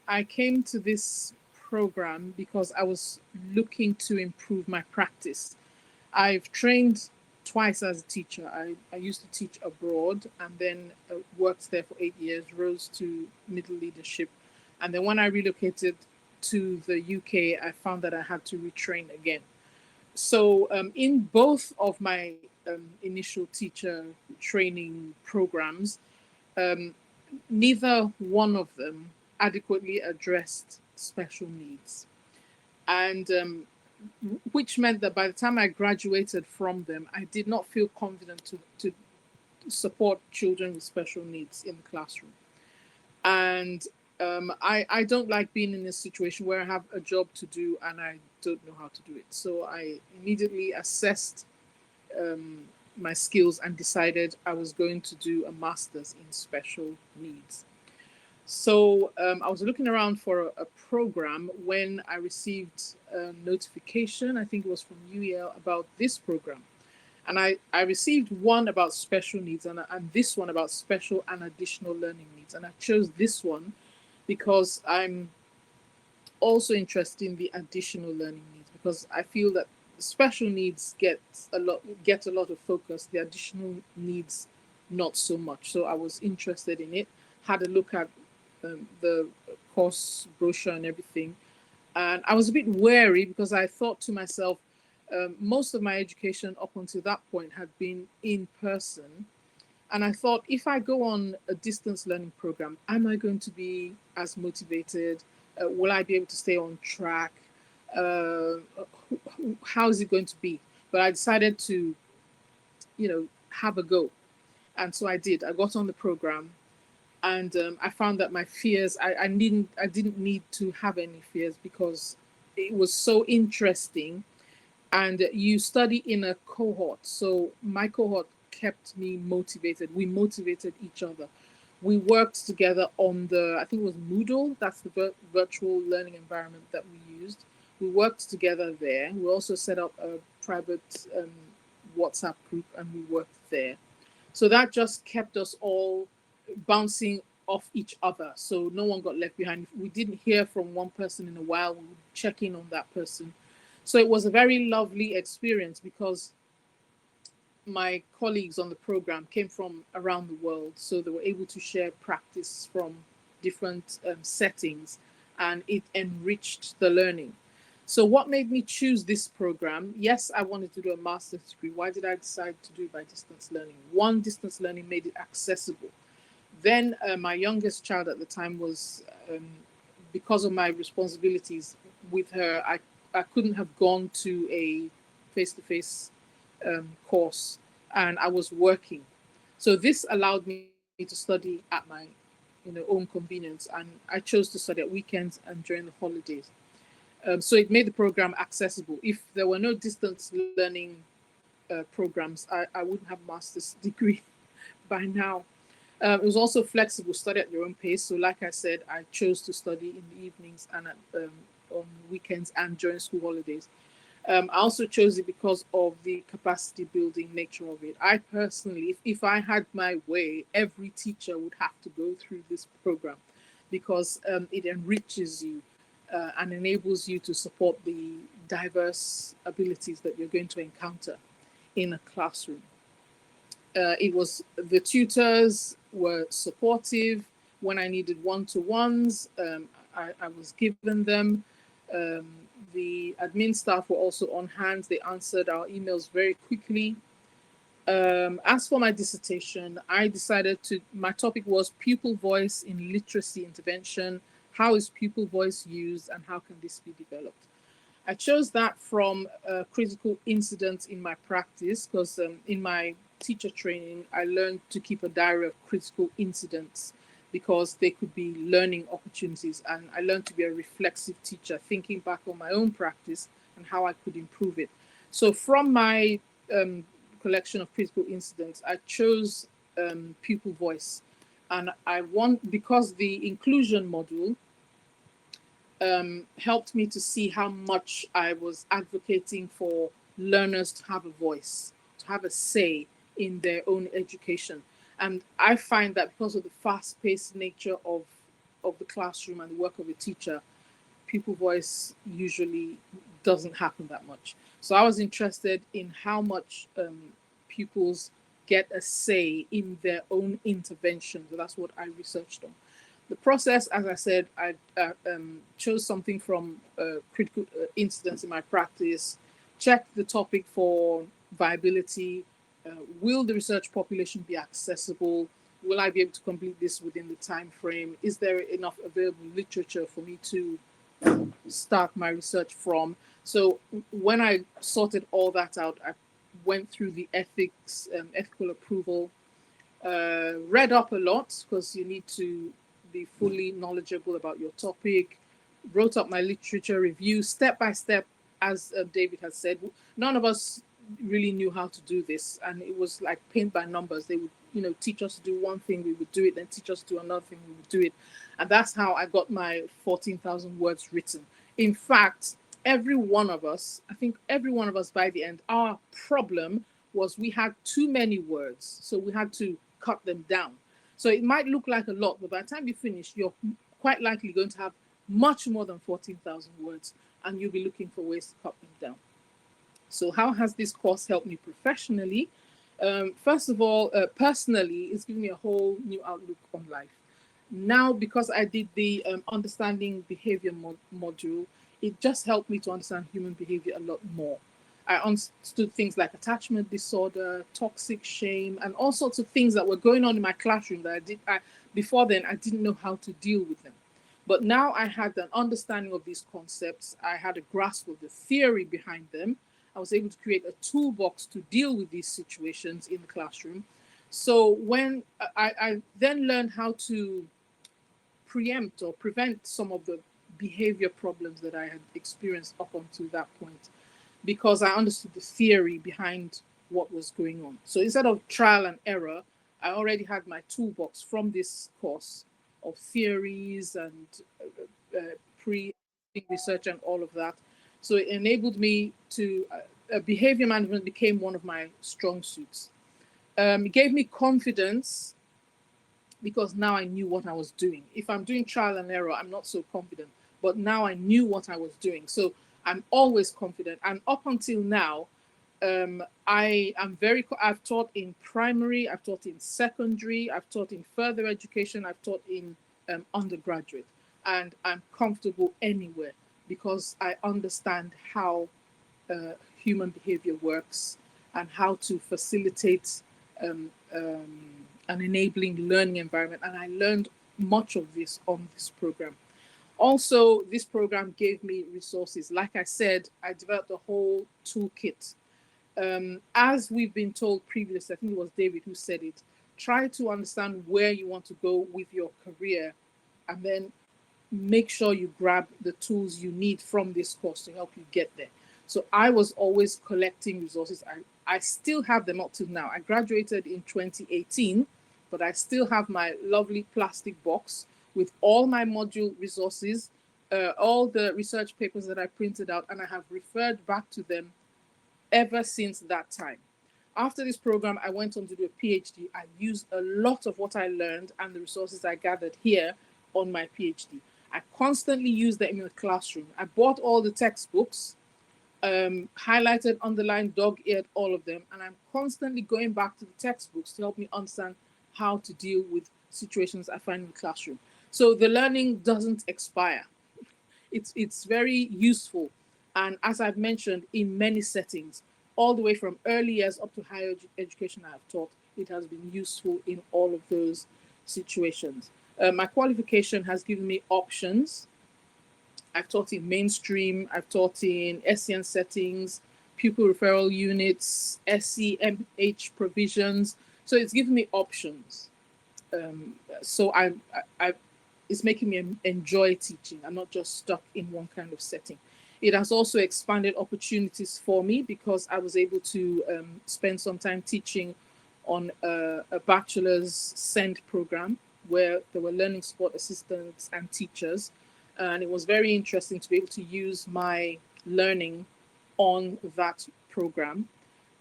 I came to this program because I was looking to improve my practice. I've trained twice as a teacher. I used to teach abroad and then worked there for 8 years, rose to middle leadership. And then when I relocated to the UK, I found that I had to retrain again. So, in both of my initial teacher training programs, um, neither one of them adequately addressed special needs. And which meant that by the time I graduated from them, I did not feel confident to support children with special needs in the classroom. And I don't like being in a situation where I have a job to do and I don't know how to do it. So I immediately assessed um, my skills and decided I was going to do a master's in special needs. So I was looking around for a program when I received a notification, I think it was from UEL, about this program. And I received one about special needs and this one about special and additional learning needs. And I chose this one because I'm also interested in the additional learning needs because I feel that special needs get a lot of focus. The additional needs not so much. So I was interested in it. Had a look at the course brochure and everything, and I was a bit wary because I thought to myself, most of my education up until that point had been in person. And I thought, if I go on a distance learning program, am I going to be as motivated? Will I be able to stay on track? Uh, how is it going to be? But I decided to, have a go. And so I did. I got on the program, and I found that my fears, I didn't need to have any fears because it was so interesting. And you study in a cohort. So my cohort kept me motivated. We motivated each other. We worked together on I think it was Moodle. That's the virtual learning environment that we used. We worked together there. We also set up a private WhatsApp group and we worked there. So that just kept us all bouncing off each other. So no one got left behind. If we didn't hear from one person in a while, we would check in on that person. So it was a very lovely experience because my colleagues on the program came from around the world. So they were able to share practice from different settings and it enriched the learning. So, what made me choose this program? Yes, I wanted to do a master's degree. Why did I decide to do it by distance learning? One, distance learning made it accessible. Then, my youngest child at the time was, because of my responsibilities with her, I couldn't have gone to a face to face course and I was working. So, this allowed me to study at my own convenience. And I chose to study at weekends and during the holidays. So it made the program accessible. If there were no distance learning programs, I wouldn't have master's degree by now. It was also flexible, study at your own pace. So, like I said, I chose to study in the evenings and on weekends and during school holidays. I also chose it because of the capacity building nature of it. I personally, if I had my way, every teacher would have to go through this program because it enriches you and enables you to support the diverse abilities that you're going to encounter in a classroom. It was the tutors were supportive when I needed one-to-ones. I was given them. Um, the admin staff were also on hand. They answered our emails very quickly. As for my dissertation, I decided to. My topic was pupil voice in literacy intervention. How is pupil voice used, and how can this be developed? I chose that from critical incidents in my practice because in my teacher training, I learned to keep a diary of critical incidents because they could be learning opportunities. And I learned to be a reflexive teacher, thinking back on my own practice and how I could improve it. So, from my collection of critical incidents, I chose pupil voice. And I want, because the inclusion module helped me to see how much I was advocating for learners to have a voice, to have a say in their own education. And I find that because of the fast paced nature of of the classroom and the work of a teacher, pupil voice usually doesn't happen that much. So I was interested in how much pupils get a say in their own intervention. So that's what I researched on. The process, as I said, I chose something from critical incidents in my practice, checked the topic for viability. Will the research population be accessible? Will I be able to complete this within the time frame? Is there enough available literature for me to start my research from? So when I sorted all that out, I went through the ethics, ethical approval, read up a lot because you need to be fully knowledgeable about your topic, wrote up my literature review step by step, as David has said. None of us really knew how to do this, and it was like paint by numbers. They would, teach us to do one thing, we would do it, then teach us to do another thing, we would do it. And that's how I got my 14,000 words written. In fact, every one of us, I think every one of us by the end, our problem was we had too many words. So we had to cut them down. So it might look like a lot, but by the time you finish, you're quite likely going to have much more than 14,000 words, and you'll be looking for ways to cut them down. So how has this course helped me professionally? First of all, personally, it's given me a whole new outlook on life. Now, because I did the understanding behavior module, it just helped me to understand human behavior a lot more. I understood things like attachment disorder, toxic shame, and all sorts of things that were going on in my classroom that before then, I didn't know how to deal with them. But now I had an understanding of these concepts. I had a grasp of the theory behind them. I was able to create a toolbox to deal with these situations in the classroom. So when I then learned how to preempt or prevent some of the behavior problems that I had experienced up until that point, because I understood the theory behind what was going on. So instead of trial and error, I already had my toolbox from this course of theories and research and all of that. So it enabled me to, behavior management became one of my strong suits. It gave me confidence because now I knew what I was doing. If I'm doing trial and error, I'm not so confident, but now I knew what I was doing. So I'm always confident. And up until now, I've taught in primary, I've taught in secondary, I've taught in further education, I've taught in undergraduate, and I'm comfortable anywhere because I understand how human behavior works and how to facilitate an enabling learning environment. And I learned much of this on this program. Also, this program gave me resources. Like I said, I developed a whole toolkit. As we've been told previously, I think it was David who said it, try to understand where you want to go with your career and then make sure you grab the tools you need from this course to help you get there. So I was always collecting resources. I still have them up to now. I graduated in 2018, but I still have my lovely plastic box with all my module resources, all the research papers that I printed out, and I have referred back to them ever since that time. After this program, I went on to do a PhD. I used a lot of what I learned and the resources I gathered here on my PhD. I constantly used them in the classroom. I bought all the textbooks, highlighted, underlined, dog-eared all of them, and I'm constantly going back to the textbooks to help me understand how to deal with situations I find in the classroom. So the learning doesn't expire. It's very useful. And as I've mentioned, in many settings, all the way from early years up to higher education I have taught, it has been useful in all of those situations. My qualification has given me options. I've taught in mainstream, I've taught in SEN settings, pupil referral units, SCMH provisions. So it's given me options. So it's making me enjoy teaching. I'm not just stuck in one kind of setting. It has also expanded opportunities for me because I was able to spend some time teaching on a bachelor's SEND program where there were learning support assistants and teachers. And it was very interesting to be able to use my learning on that program.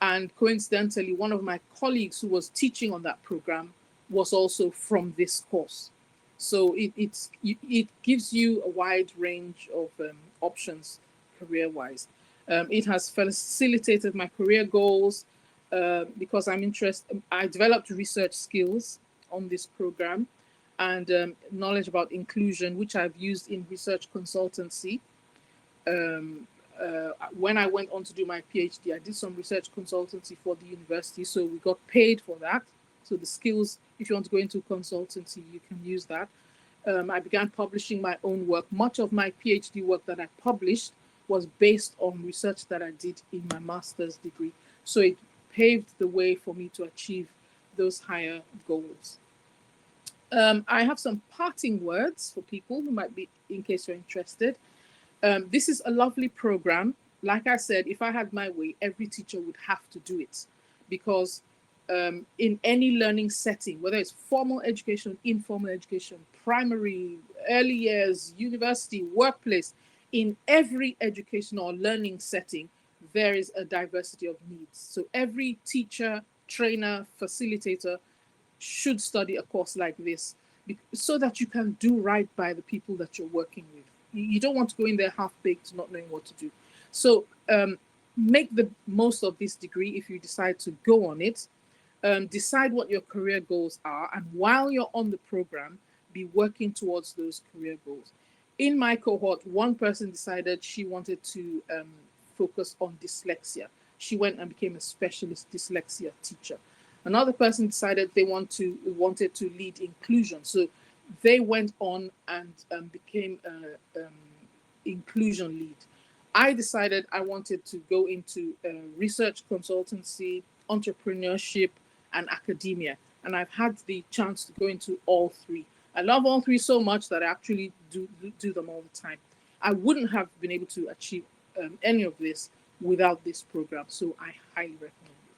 And coincidentally, one of my colleagues who was teaching on that program was also from this course. So it gives you a wide range of options career-wise. It has facilitated my career goals because I'm interested. I developed research skills on this program and knowledge about inclusion, which I've used in research consultancy. Um, when I went on to do my PhD, I did some research consultancy for the university, so we got paid for that. So the skills, if you want to go into consultancy, you can use that. I began publishing my own work. Much of my PhD work that I published was based on research that I did in my master's degree. So it paved the way for me to achieve those higher goals. I have some parting words for people who might be, in case you're interested. This is a lovely program. Like I said, if I had my way, every teacher would have to do it because in any learning setting, whether it's formal education, informal education, primary, early years, university, workplace, in every educational or learning setting, there is a diversity of needs. So every teacher, trainer, facilitator should study a course like this so that you can do right by the people that you're working with. You don't want to go in there half baked, not knowing what to do. So make the most of this degree if you decide to go on it. Decide what your career goals are, and while you're on the program, be working towards those career goals. In my cohort, one person decided she wanted to focus on dyslexia. She went and became a specialist dyslexia teacher. Another person decided they wanted to lead inclusion, so they went on and became a inclusion lead. I decided I wanted to go into research consultancy, entrepreneurship, and academia, and I've had the chance to go into all three. I love all three so much that I actually do them all the time. I wouldn't have been able to achieve any of this without this program, so I highly recommend it.